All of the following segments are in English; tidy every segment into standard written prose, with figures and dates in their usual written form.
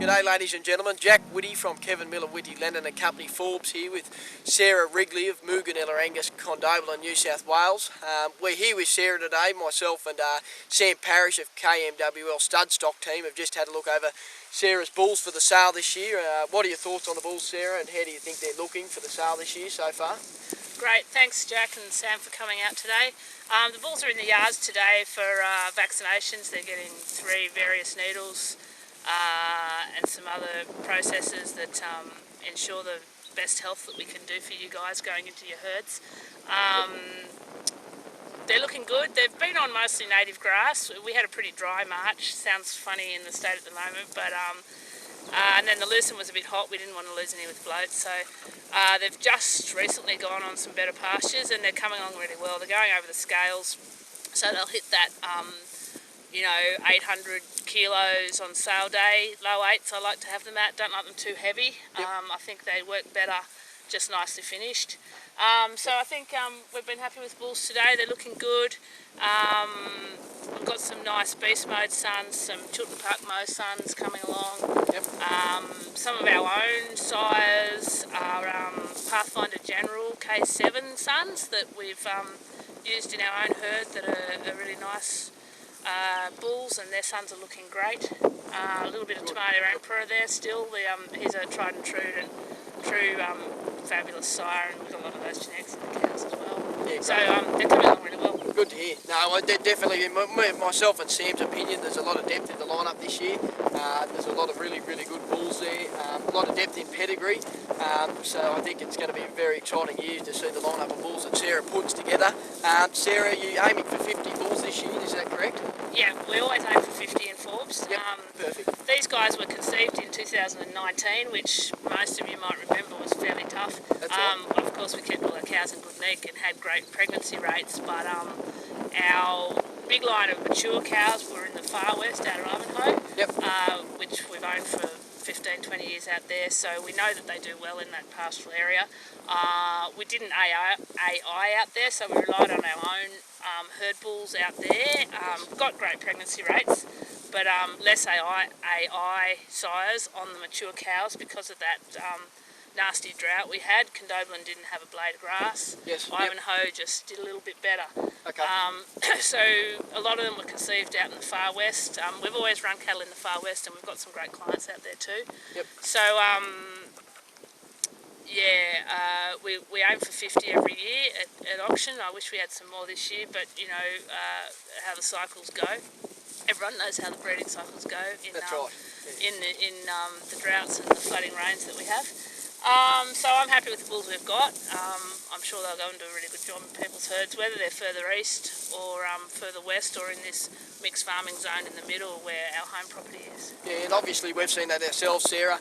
G'day ladies and gentlemen, Jack Whitty from Kevin Miller Whitty Lennon and Company Forbes here with Sarah Wrigley of Moogenilla, Angus, Condobolin, New South Wales. We're here with Sarah today. Myself and Sam Parrish of KMWL Stud Stock Team have just had a look over Sarah's bulls for the sale this year. What are your thoughts on the bulls, Sarah, and how do you think they're looking for the sale this year so far? Great, thanks Jack and Sam for coming out today. The bulls are in the yards today for vaccinations. They're getting 3 various needles and some other processes that ensure the best health that we can do for you guys going into your herds. They're looking good. They've been on mostly native grass. We had a pretty dry March. Sounds funny in the state at the moment, but and then the lucerne was a bit hot. We didn't want to lose any with bloat, so they've just recently gone on some better pastures and they're coming along really well. They're going over the scales, so they'll hit that 800 kilos on sale day, low 8s I like to have them at. Don't like them too heavy. Yep. I think they work better just nicely finished. So I think we've been happy with bulls today. They're looking good. We've got some nice beast mode sons, some Chiltern Park Mo sons coming along. Yep. Some of our own sires are Pathfinder General K7 sons that we've used in our own herd that are really nice bulls, and their sons are looking great. A little bit of Tomato Emperor there still. He's a tried and true fabulous sire, and we've got a lot of those genetics in the cows as well. Yeah, so they're coming along really well. Good to hear. No, definitely, in myself and Sam's opinion, there's a lot of depth in the lineup this year. There's a lot of really good bulls there, a lot of depth in pedigree. So I think it's going to be a very exciting year to see the lineup of bulls that Sarah puts together. Sarah, you're aiming for 50 bulls this year, is that correct? Yeah, we always aim for 50 in Forbes. Yep, perfect. These guys were conceived in 2019, which most of you might remember was fairly tough. That's right. Of course, we kept all our cows in good nick and had great pregnancy rates, but our big line of mature cows were in the far west out of Ivanhoe, Yep. which we've owned for 15-20 years out there, so we know that they do well in that pastoral area. We didn't AI out there, so we relied on our own herd bulls out there. Got great pregnancy rates, but less AI sires on the mature cows because of that nasty drought we had. Condobolin didn't have a blade of grass. Yes. Ivanhoe just did a little bit better. Okay. So a lot of them were conceived out in the far west. We've always run cattle in the far west, and we've got some great clients out there too. Yep. So we aim for 50 every year at auction. I wish we had some more this year, but you know how the cycles go. Everyone knows how the breeding cycles go in That's right. Yeah. in the droughts and the flooding rains that we have. So I'm happy with the bulls we've got. I'm sure they'll go and do a really good job in people's herds, whether they're further east or further west or in this mixed farming zone in the middle where our home property is. Yeah, and obviously we've seen that ourselves, Sarah.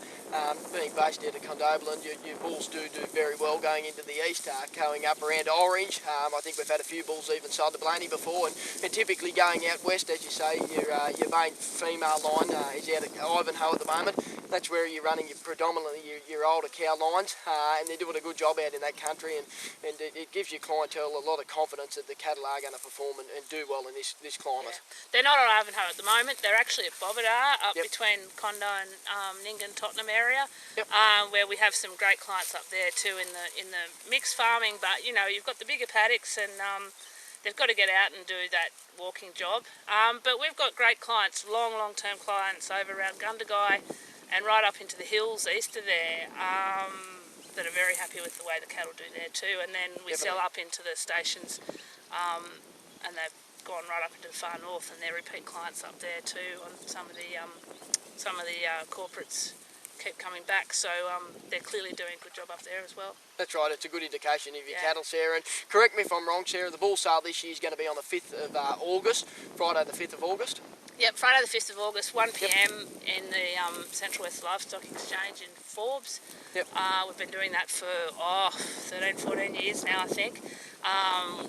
Being based out of Condobolin, your bulls do very well going into the east, going up around Orange. I think we've had a few bulls even sold to Blaney before, and typically going out west, as you say, your main female line is out of Ivanhoe at the moment. That's where you're running predominantly your older cow lines, and they're doing a good job out in that country, and it gives your clientele a lot of confidence that the cattle are going to perform and do well in this climate. Yeah. They're not at Ivanhoe at the moment. They're actually at Bobadar, up Yep. between Condo and Nyngan, Tottenham area, Yep. where we have some great clients up there too in the mixed farming. But you know, you've got the bigger paddocks, and they've got to get out and do that walking job. But we've got great clients, long-term clients over around Gundagai and right up into the hills east of there, that are very happy with the way the cattle do there too. And then we sell up into the stations, and they've gone right up into the far north, and they're repeat clients up there too. On some of the corporates keep coming back, so they're clearly doing a good job up there as well. That's right, it's a good indication of your cattle, Sarah. And correct me if I'm wrong, Sarah, the bull sale this year is going to be on the 5th of August, Friday the 5th of August. Yep, Friday the 5th of August, 1 p.m. in the Central West Livestock Exchange in Forbes. Yep. We've been doing that for 13-14 years now, I think.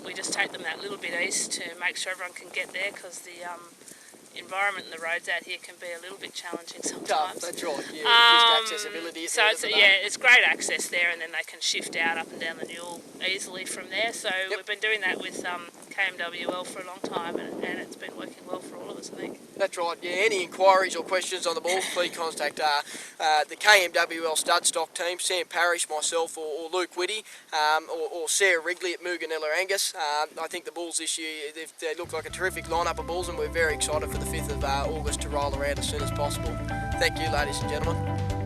We just take them that little bit east to make sure everyone can get there, because environment and the roads out here can be a little bit challenging Tough, sometimes. that's right. Yeah, just accessibility. At So the end it's, of the day. yeah, it's great access there, and then they can shift out up and down the Newell easily from there. So we've been doing that with KMWL for a long time, and it's been working well for all of us, I think. That's right, yeah. Any inquiries or questions on the balls, please contact the KMWL stud stock team, Sam Parrish, myself, or Luke Whitty, or Sarah Wrigley at Moogenilla Angus. I think the bulls this year, they look like a terrific lineup of bulls, and we're very excited for the 5th of August to roll around as soon as possible. Thank you, ladies and gentlemen.